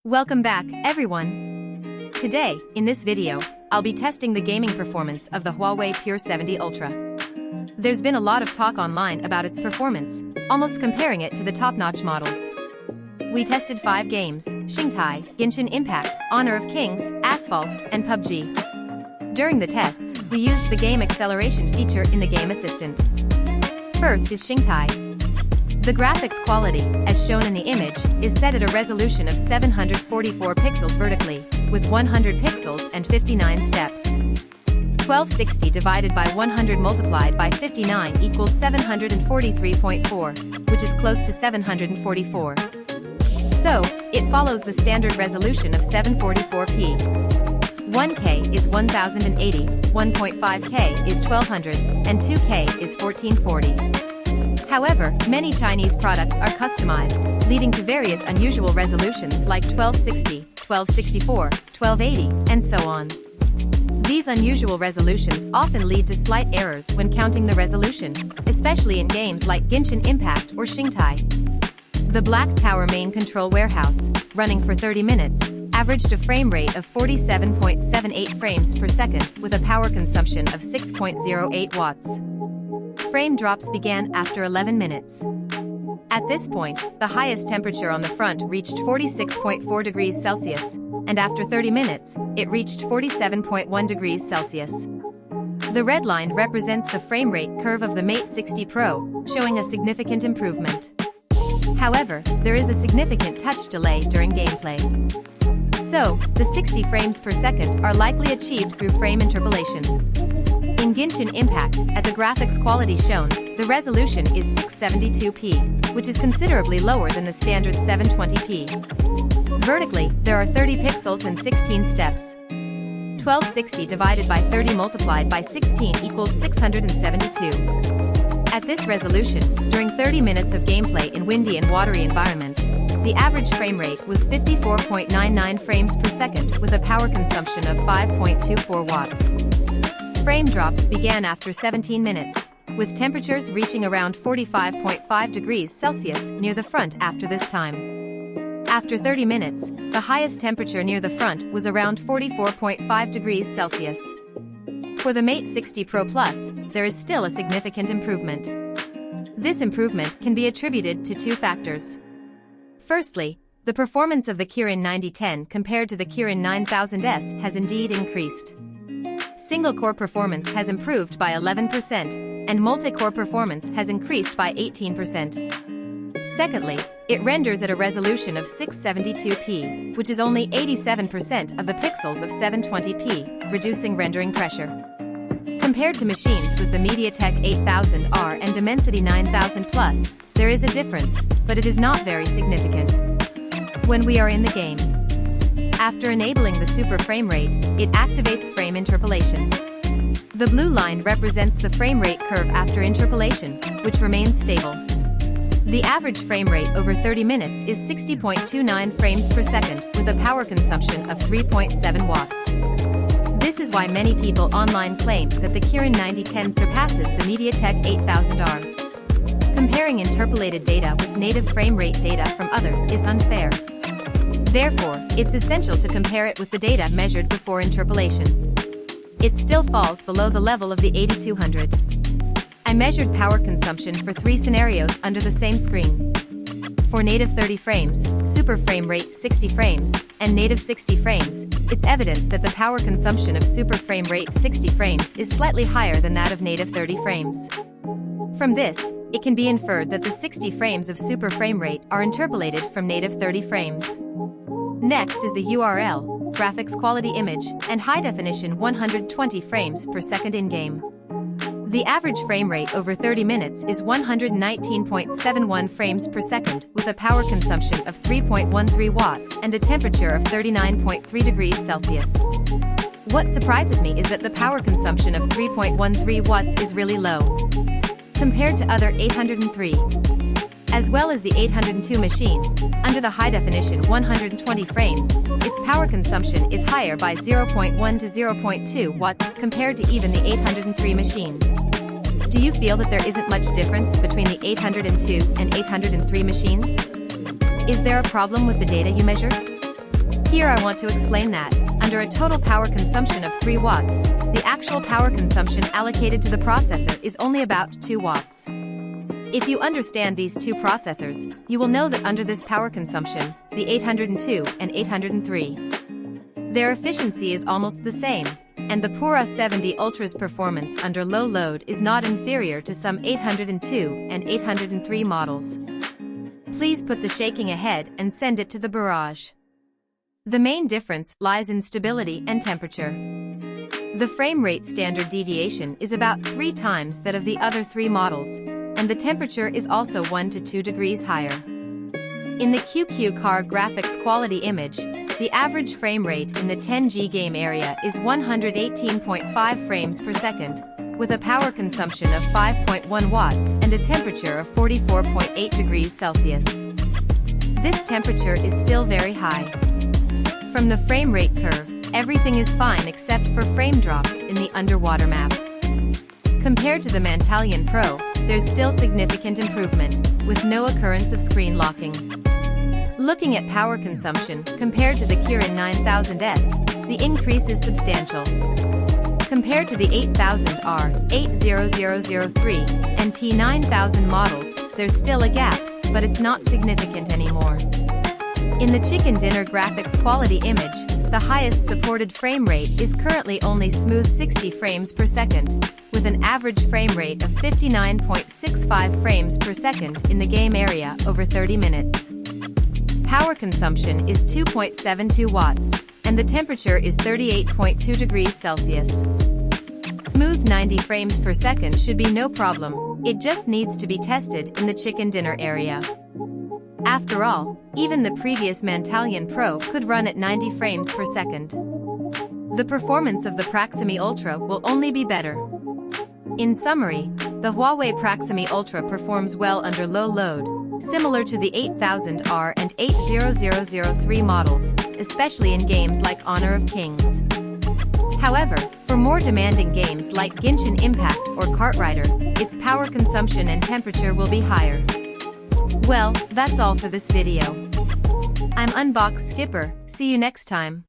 Welcome back, everyone. Today, in this video, I'll be testing the gaming performance of the Huawei Pura70 Ultra. There's been a lot of talk online about its performance, almost comparing it to the top-notch models. We tested 5 games: XingTie, Genshin Impact, Honor of Kings, Asphalt, and PUBG. During the tests, we used the game acceleration feature in the game assistant. First is XingTie. The graphics quality, as shown in the image, is set at a resolution of 744 pixels vertically, with 100 pixels and 59 steps. 1260 divided by 100 multiplied by 59 equals 743.4, which is close to 744. So, it follows the standard resolution of 744p. 1K is 1080, 1.5K is 1200, and 2K is 1440. However, many Chinese products are customized, leading to various unusual resolutions like 1260, 1264, 1280, and so on. These unusual resolutions often lead to slight errors when counting the resolution, especially in games like Genshin Impact or XingTie. The Black Tower main control warehouse, running for 30 minutes, averaged a frame rate of 47.78 frames per second with a power consumption of 6.08 watts. Frame drops began after 11 minutes. At this point, the highest temperature on the front reached 46.4 degrees Celsius, and after 30 minutes, it reached 47.1 degrees Celsius. The red line represents the frame rate curve of the Mate 60 Pro, showing a significant improvement. However, there is a significant touch delay during gameplay. So, the 60 frames per second are likely achieved through frame interpolation. In Genshin Impact, at the graphics quality shown, the resolution is 672p, which is considerably lower than the standard 720p. Vertically, there are 30 pixels and 16 steps. 1260 divided by 30 multiplied by 16 equals 672. At this resolution, during 30 minutes of gameplay in windy and watery environments, the average frame rate was 54.99 frames per second with a power consumption of 5.24 watts. Frame drops began after 17 minutes, with temperatures reaching around 45.5 degrees Celsius near the front after this time. After 30 minutes, the highest temperature near the front was around 44.5 degrees Celsius. For the Mate 60 Pro Plus, there is still a significant improvement. This improvement can be attributed to 2 factors. Firstly, the performance of the Kirin 9010 compared to the Kirin 9000S has indeed increased. Single-core performance has improved by 11%, and multi-core performance has increased by 18%. Secondly, it renders at a resolution of 672p, which is only 87% of the pixels of 720p, reducing rendering pressure. Compared to machines with the MediaTek 8000R and Dimensity 9000+, there is a difference, but it is not very significant. When we are in the game, after enabling the super frame rate, it activates frame interpolation. The blue line represents the frame rate curve after interpolation, which remains stable. The average frame rate over 30 minutes is 60.29 frames per second with a power consumption of 3.7 watts. This is why many people online claim that the Kirin 9010 surpasses the MediaTek 8000R. Comparing interpolated data with native frame rate data from others is unfair. Therefore, it's essential to compare it with the data measured before interpolation. It still falls below the level of the 8200. I measured power consumption for 3 scenarios under the same screen. For native 30 frames, super frame rate 60 frames, and native 60 frames, it's evident that the power consumption of super frame rate 60 frames is slightly higher than that of native 30 frames. From this, it can be inferred that the 60 frames of super frame rate are interpolated from native 30 frames. Next is the URL, graphics quality image, and high-definition 120 frames per second in-game. The average frame rate over 30 minutes is 119.71 frames per second with a power consumption of 3.13 watts and a temperature of 39.3 degrees Celsius. What surprises me is that the power consumption of 3.13 watts is really low compared to other 803. As well as the 802 machine, under the high-definition 120 frames, its power consumption is higher by 0.1 to 0.2 watts compared to even the 803 machine. Do you feel that there isn't much difference between the 802 and 803 machines? Is there a problem with the data you measured? Here I want to explain that, under a total power consumption of 3 watts, the actual power consumption allocated to the processor is only about 2 watts. If you understand these two processors, you will know that under this power consumption, the 802 and 803, their efficiency is almost the same, and the Pura70 Ultra's performance under low load is not inferior to some 802 and 803 models. Please put the shaking ahead and send it to the barrage. The main difference lies in stability and temperature. The frame rate standard deviation is about 3 times that of the other 3 models, and the temperature is also 1 to 2 degrees higher. In the QQ car graphics quality image, the average frame rate in the 10G game area is 118.5 frames per second, with a power consumption of 5.1 watts and a temperature of 44.8 degrees Celsius. This temperature is still very high. From the frame rate curve, everything is fine except for frame drops in the underwater map. Compared to the Mantallion Pro, there's still significant improvement, with no occurrence of screen locking. Looking at power consumption compared to the Kirin 9000S, the increase is substantial. Compared to the 8000R, 80003, and T9000 models, there's still a gap, but it's not significant anymore. In the Chicken Dinner graphics quality image, the highest supported frame rate is currently only smooth 60 frames per second, with an average frame rate of 59.65 frames per second in the game area over 30 minutes. Power consumption is 2.72 watts, and the temperature is 38.2 degrees Celsius. Smooth 90 frames per second should be no problem, it just needs to be tested in the Chicken Dinner area. After all, even the previous Mantallion Pro could run at 90 frames per second. The performance of the Pura70 Ultra will only be better. In summary, the Huawei Pura70 Ultra performs well under low load, similar to the 8000R and 80003 models, especially in games like Honor of Kings. However, for more demanding games like Genshin Impact or Kart Rider, its power consumption and temperature will be higher. Well, that's all for this video. I'm Unbox Skipper, see you next time.